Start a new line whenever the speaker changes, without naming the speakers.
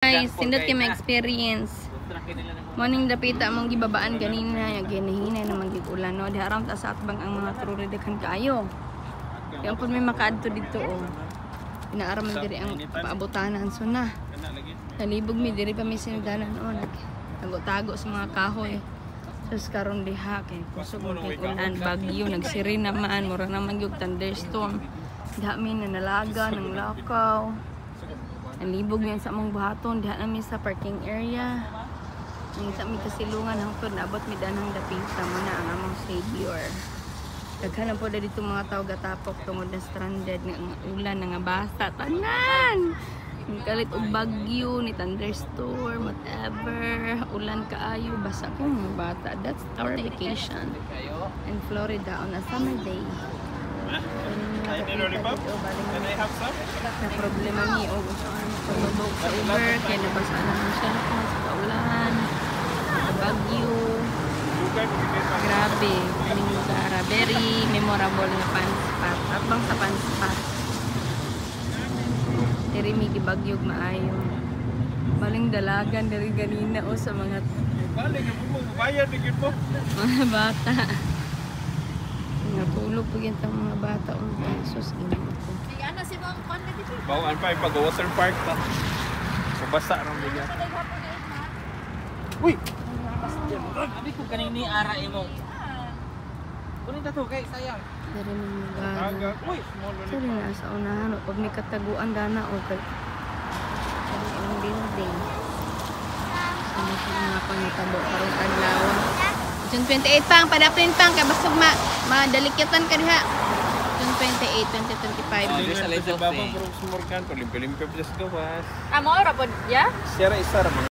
Guys, sindot kay ma-experience. Morning dapita mong gibabaan ganina, yung ginahinay na magig-ulan no. Di aram ta sa atbang ang mga truri daghan kaayo. Kaya pud may makaadto dito oh. Inaaram man diri ang paabutanan so na. Kalibog mi diri pa mi sindanan oh. Tago-tago sa mga kahoy. Sus karon diha kay kusog mo kay ulan, bagyo, nagsiri naman, mura naman yung thunderstorm. Diha mi nanalaga ng lakaw. Nalibog yan sa among buhaton, diha namin sa parking area. Ang sa aming kasilungan hangtod naabot mi danang dapita mo na ang among savior. Daghan po dito mga tao gatapok tungod na stranded ng ulan nga basta tanan. Ang kalit og bagyo ni thunderstorm whatever, ulan kaayo basa kung mga bata. That's our vacation in Florida on a summer day. Na problema ni o pagbabog sa Uber kaya nabasa naman siya sa kaulan sa bagyo. Grabe kaning lugar, very memorable nga panspot atbang sa panspot diri mi gibagyog maayo baling dalagan diri ganina o sa mga baling mo bayad digid mo mga bata. Natulog po yan ang mga bata o sus ina ko.
Ano si Bang Kwan na dito?
Bawaan pa yung pag-water park ta. Mabasa ng bigyan. Uy!
Abi ko kanini ara imo. Kunin ta to kay sayang.
Dari ng lugar.
Uy!
Dari na sa unahan. Pag may kataguan dana o kay dari ang building. Sama sa mga pangitabo karong kadlaw. June 28 pang, padapin pang, kaya basag madalikitan ka diha. June 28, 2025.
Hindi sa lesa babang puro sumurkan. Palimpyo-limpyo pa sa gawas.
Amo ra pod ya?
Sira isa ra